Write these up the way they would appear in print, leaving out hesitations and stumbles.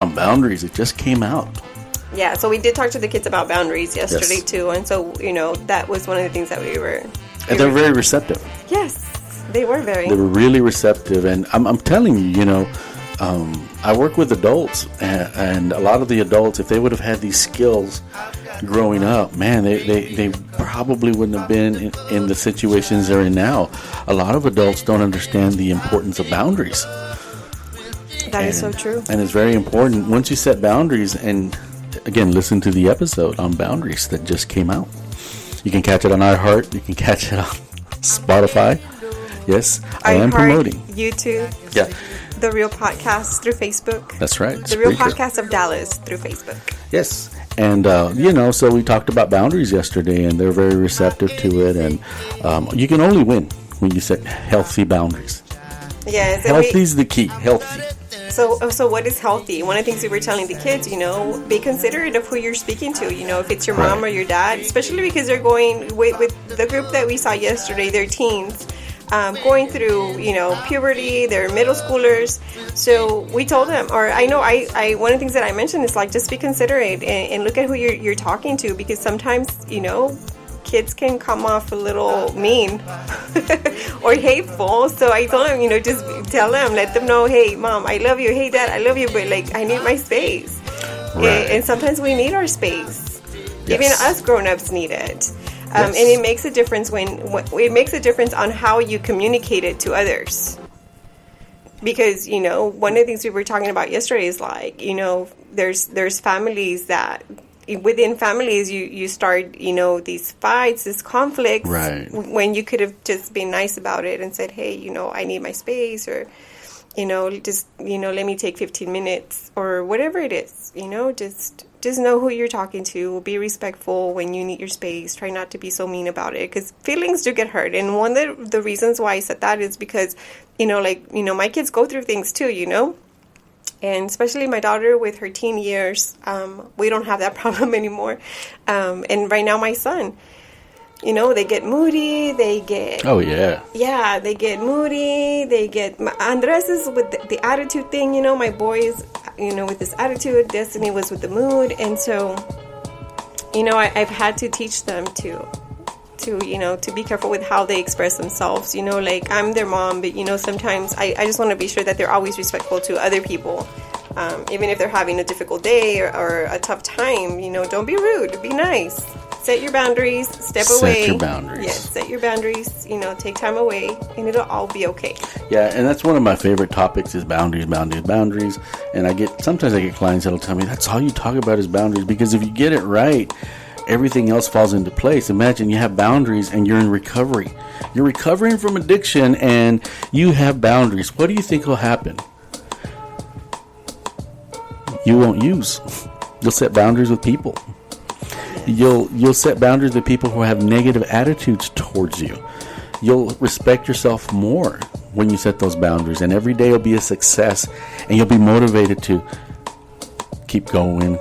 on boundaries. It just came out. Yeah, so we did talk to the kids about boundaries yesterday, Yes. too. And so, that was one of the things that we were... And they're very receptive. Yes, they were very. They were really receptive. And I'm telling you, I work with adults. And a lot of the adults, if they would have had these skills growing up, man, they probably wouldn't have been in the situations they're in now. A lot of adults don't understand the importance of boundaries. That is so true. And it's very important. Once you set boundaries, and again, listen to the episode on boundaries that just came out. You can catch it on iHeart. You can catch it on Spotify. Yes, I am promoting. YouTube. Yeah. The Real Podcast through Facebook. That's right. The Real Podcast of Dallas through Facebook. Yes. And, so we talked about boundaries yesterday, and they're very receptive to it. And you can only win when you set healthy boundaries. Yes. Healthy is the key. Healthy. So what is healthy? One of the things we were telling the kids, be considerate of who you're speaking to. If it's your mom or your dad, especially because they're going with the group that we saw yesterday, they're teens. Going through, puberty, they're middle schoolers. So we told them, or I know I one of the things that I mentioned is like, just be considerate and look at who you're talking to, because sometimes, kids can come off a little mean or hateful. So I told them, just tell them, let them know, hey, mom, I love you. Hey, dad, I love you, but like, I need my space. Right. And sometimes we need our space. Yes. Even us grown-ups need it. Yes. And it makes a difference it makes a difference on how you communicate it to others. Because, one of the things we were talking about yesterday is like, there's families that within families you start, these fights, these conflicts, right, when you could have just been nice about it and said, hey, I need my space, or, just, let me take 15 minutes or whatever it is, just know who you're talking to. Be respectful when you need your space. Try not to be so mean about it, because feelings do get hurt. And one of the reasons why I said that is because, my kids go through things too, and especially my daughter with her teen years, we don't have that problem anymore. And right now my son, they get moody, they get... Oh, yeah. Yeah, they get moody, Andres is with the attitude thing, my boy is, with this attitude. Destiny was with the mood. And so, I've had to teach them to be careful with how they express themselves. Like, I'm their mom, but, sometimes I just want to be sure that they're always respectful to other people. Even if they're having a difficult day or a tough time, don't be rude, be nice. Set your boundaries, step away. Set your boundaries. Yes, set your boundaries, take time away, and it'll all be okay. Yeah, and that's one of my favorite topics is boundaries. And sometimes I get clients that'll tell me, that's all you talk about is boundaries, because if you get it right, everything else falls into place. Imagine you have boundaries and you're in recovery. You're recovering from addiction and you have boundaries. What do you think will happen? You won't use. You'll set boundaries with people. You'll set boundaries with people who have negative attitudes towards you. You'll respect yourself more when you set those boundaries, and every day will be a success, and you'll be motivated to keep going.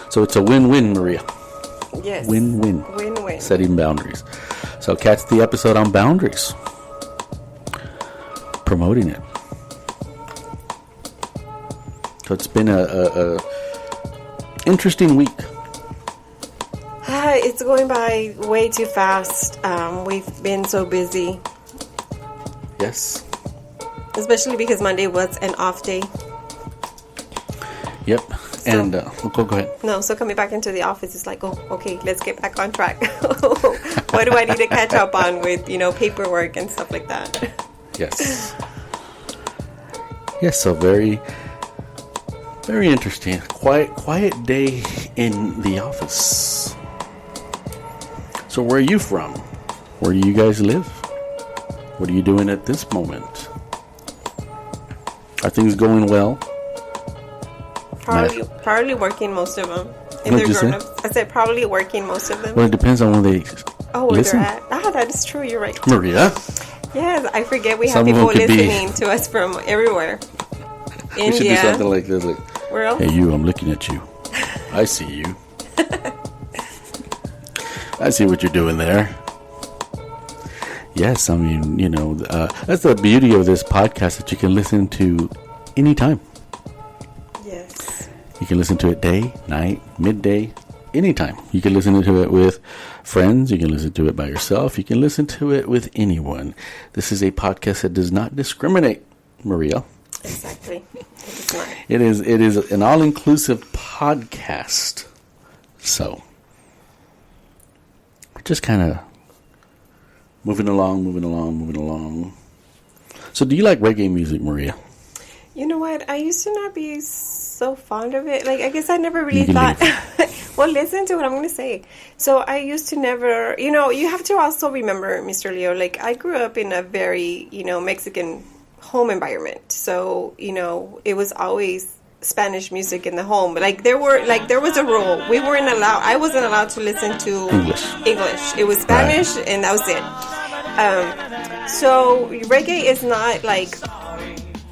So it's a win-win, Maria. Yes. Win-win. Win-win. Setting boundaries. So catch the episode on boundaries. Promoting it. So it's been a interesting week. It's going by way too fast. We've been so busy. Yes. Especially because Monday was an off day. Yep. And go ahead. No, so coming back into the office is like, oh, okay, let's get back on track. What do I need to catch up on with, paperwork and stuff like that? Yes. Yes, so very, very interesting. Quiet day in the office. So where are you from? Where do you guys live? What are you doing at this moment? Are things going well? Probably working most of them. What did you say? I said probably working most of them. Well, it depends on when they where listen. they're at. That is true. You're right. Maria? Yes, I forget we have Some of people them could listening to us from everywhere. We India. should do something like this. Like, where else? hey, you, I'm looking at you. I see you. I see what you're doing there. Yes, I mean, that's the beauty of this podcast, that you can listen to anytime. Yes. You can listen to it day, night, midday, anytime. You can listen to it with friends. You can listen to it by yourself. You can listen to it with anyone. This is a podcast that does not discriminate, Maria. Exactly. It's not. It is an all-inclusive podcast. So, we're just kind of moving along. So, do you like reggae music, Maria? You know what? I used to not be so fond of it. Like, I guess I never really thought. Well, listen to what I'm going to say. So, I used to never, you have to also remember, Mr. Leo, like, I grew up in a very, Mexican home environment. So, it was always Spanish music in the home. Like, there was a rule. I wasn't allowed to listen to English. It was Spanish, right. And that was it. So, reggae is not like...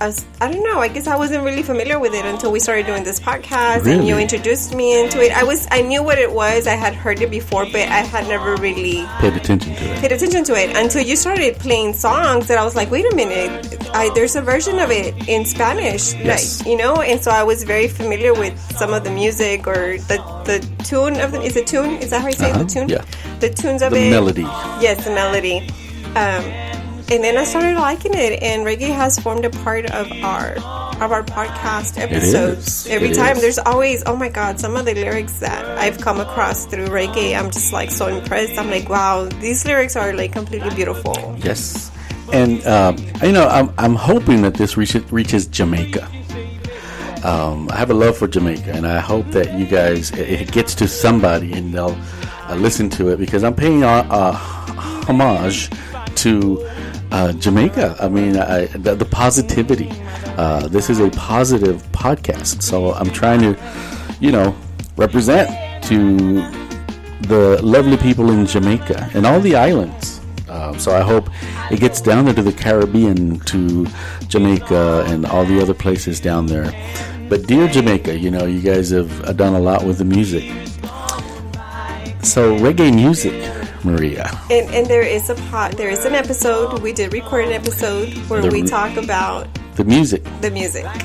I don't know. I guess I wasn't really familiar with it until we started doing this podcast, really? And you introduced me into it. I knew what it was. I had heard it before, but I had never really paid attention to it until you started playing songs. That I was like, wait a minute, there's a version of it in Spanish, yes. Like, And so I was very familiar with some of the music or the tune of the. Is it tune? Is that how you say the tune? Yeah. The tunes of the it. The melody. Yes, the melody. And then I started liking it, and reggae has formed a part of our podcast episodes. Every time there's always, oh my God, some of the lyrics that I've come across through reggae, I'm just like so impressed. I'm like, wow, these lyrics are like completely beautiful. Yes, and I'm hoping that this reaches Jamaica. I have a love for Jamaica, and I hope that you guys it gets to somebody and they'll listen to it, because I'm paying homage to Jamaica. I mean, the positivity. This is a positive podcast, so I'm trying to, represent to the lovely people in Jamaica and all the islands. So I hope it gets down into the Caribbean, to Jamaica and all the other places down there. But dear Jamaica, you guys have done a lot with the music. So reggae music, Maria. And there is an episode. We did record an episode where we talk about the music.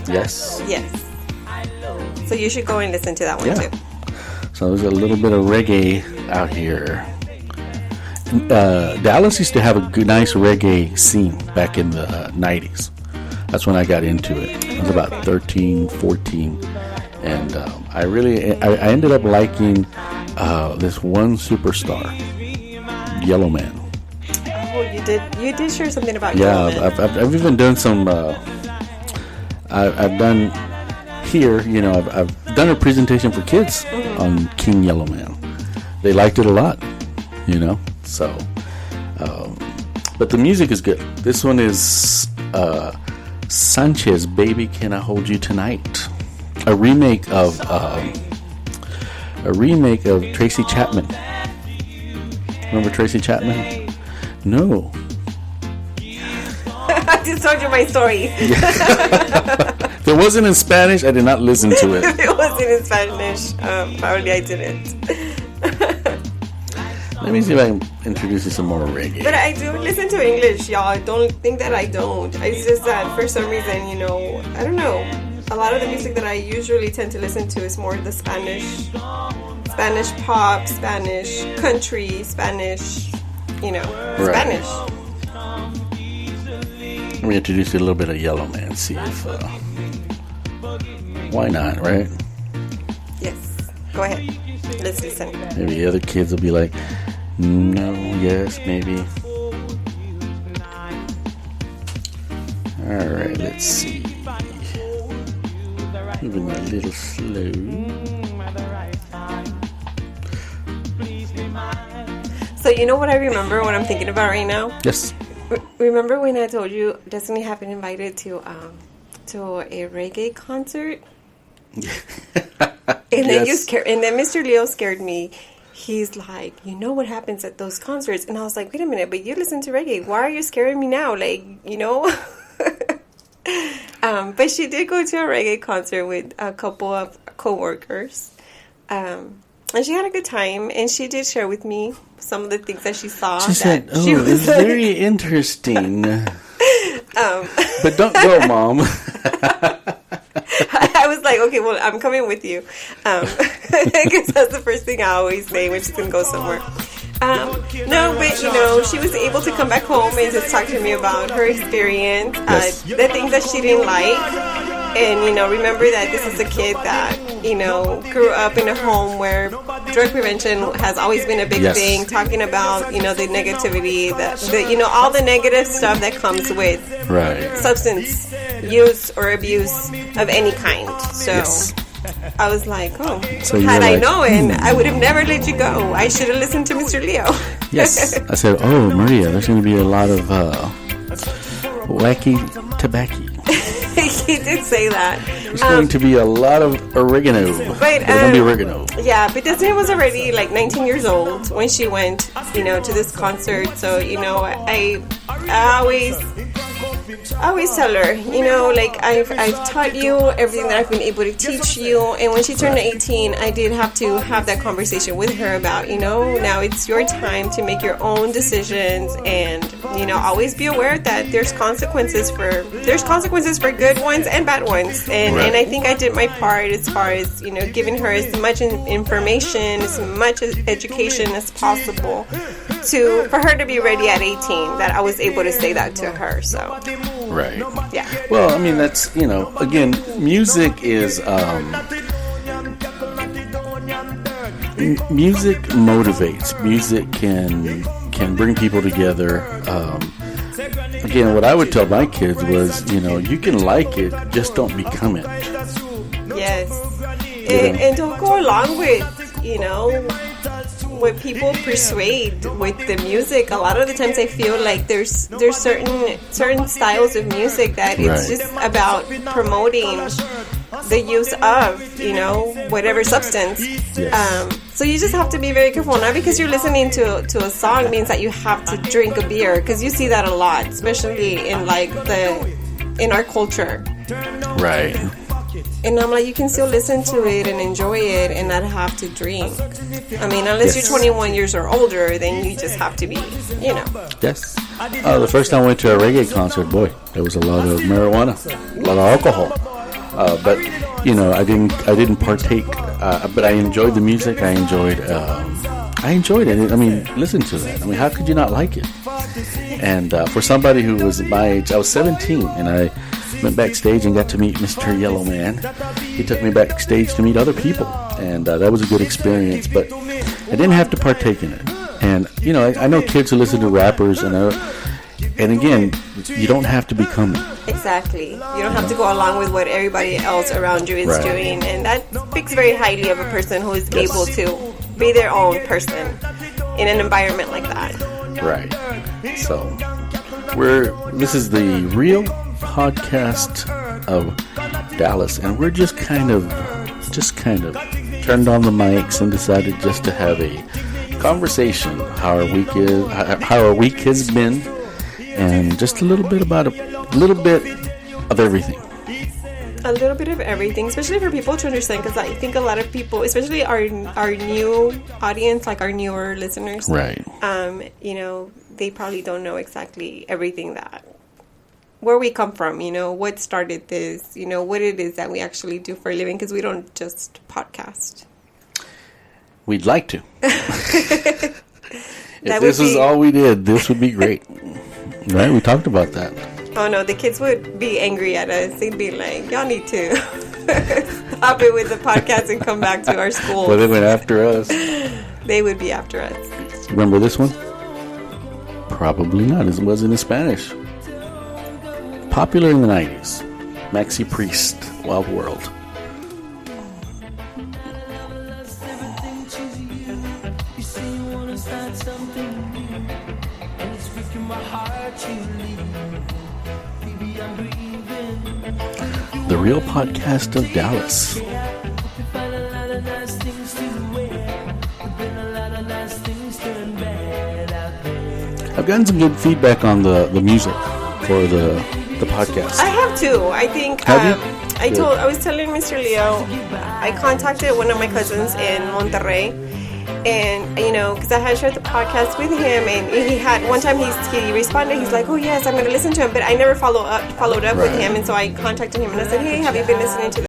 Yes. So you should go and listen to that one too. So there's a little bit of reggae out here. Dallas used to have a nice reggae scene back in the 90s. That's when I got into it. I was about 13, 14. And I ended up liking this one superstar, Yellow Man. Oh, you did share something about Yellow Man. I've even done some. I've done here. I've done a presentation for kids on King Yellow Man. They liked it a lot. So. But the music is good. This one is Sanchez, "Baby Can I Hold You Tonight," a remake of Tracy Chapman. Remember Tracy Chapman? No. I just told you my story. If it wasn't in Spanish, I did not listen to it. If it wasn't in Spanish, probably I didn't. Let me see if I can introduce you some more reggae. But I do listen to English, y'all. Don't think that I don't. It's just that for some reason, I don't know. A lot of the music that I usually tend to listen to is more the Spanish pop, Spanish country, Spanish, Spanish. Let me introduce you a little bit of Yellow Man. See if why not, right? Yes. Go ahead. Let's listen. Maybe the other kids will be like, no, yes, maybe. All right, let's see. Moving a little slow. So you know what I remember, what I'm thinking about right now? Yes. Remember when I told you Destiny had been invited to a reggae concert? And then and then Mr. Leo scared me. He's like, what happens at those concerts? And I was like, wait a minute, but you listen to reggae. Why are you scaring me now? But she did go to a reggae concert with a couple of coworkers. And she had a good time. And she did share with me some of the things that she saw. She said, it's very interesting. But don't go, Mom. I was like, okay, well, I'm coming with you. Because that's the first thing I always say when she's going to go somewhere. No, but, she was able to come back home and just talk to me about her experience, Yes. the things that she didn't like. And, remember that this is a kid that, grew up in a home where drug prevention has always been a big Yes. thing, talking about, the negativity, the all the negative stuff that comes with Right. substance use or abuse of any kind. So Yes. I was like, So you had were I like, known, I would have never let you go. I should have listened to Mr. Leo. Yes. I said, oh, Maria, there's going to be a lot of wacky tobacco. He did say that. There's going to be a lot of oregano. But, There's going to be oregano. Yeah, but Desiree was already like 19 years old when she went, to this concert. So, I always tell her, like I've taught you everything that I've been able to teach you. And when she turned 18, I did have to have that conversation with her about, now it's your time to make your own decisions, and always be aware that there's consequences for good ones and bad ones. And Right. and I think I did my part as far as giving her as much information, as much education as possible for her to be ready at 18. That I was able to say that to her. So. Right. Yeah. Well, I mean, that's, again, music is, music motivates. Music can bring people together. Again, what I would tell my kids was, you can like it, just don't become it. Yes. And don't go along with, what people persuade with the music. A lot of the times I feel like there's certain styles of music that it's Right. just about promoting the use of, whatever substance. Yes. So you just have to be very careful. Not because you're listening to a song means that you have to drink a beer, because you see that a lot, especially in in our culture. Right. And I'm like, you can still listen to it and enjoy it and not have to drink. I mean, unless Yes. you're 21 years or older, then you just have to be, Yes. The first time I went to a reggae concert, boy, there was a lot of marijuana, a lot of alcohol. But I didn't partake. But I enjoyed the music. I enjoyed it. I mean, listen to that. I mean, how could you not like it? And for somebody who was my age, I was 17, and I went backstage and got to meet Mr. Yellow Man. He took me backstage to meet other people, and that was a good experience. But I didn't have to partake in it. And I know kids who listen to rappers, and again, you don't have to become it. Exactly. You don't have to go along with what everybody else around you is Right. doing. And that speaks very highly of a person who is Yes. able to be their own person in an environment like that. Right. So this is the real podcast of Dallas, and we're just kind of turned on the mics and decided just to have a conversation how our week has been, and just a little bit of everything. A little bit of everything, especially for people to understand, because I think a lot of people, especially our new audience, like our newer listeners, Right. They probably don't know exactly everything where we come from, what started this, what it is that we actually do for a living, because we don't just podcast. We'd like to. If this is all we did, this would be great. Right? We talked about that. Oh no, the kids would be angry at us. They'd be like, y'all need to stop it with the podcast and come back to our school. Well, they went after us. They would be after us. Remember this one? Probably not. It wasn't in Spanish. Popular in the 90s. Maxi Priest, Wild World. The real podcast of Dallas. I've gotten some good feedback on the music for the podcast. I have too. I think Have you? I was telling Mr. Leo, I contacted one of my cousins in Monterrey, And, you know, because I had shared the podcast with him, and he had, one time he responded, he's like, oh yes, I'm going to listen to him, but I never followed up with Right. him, and so I contacted him, and I said, hey, have you been listening to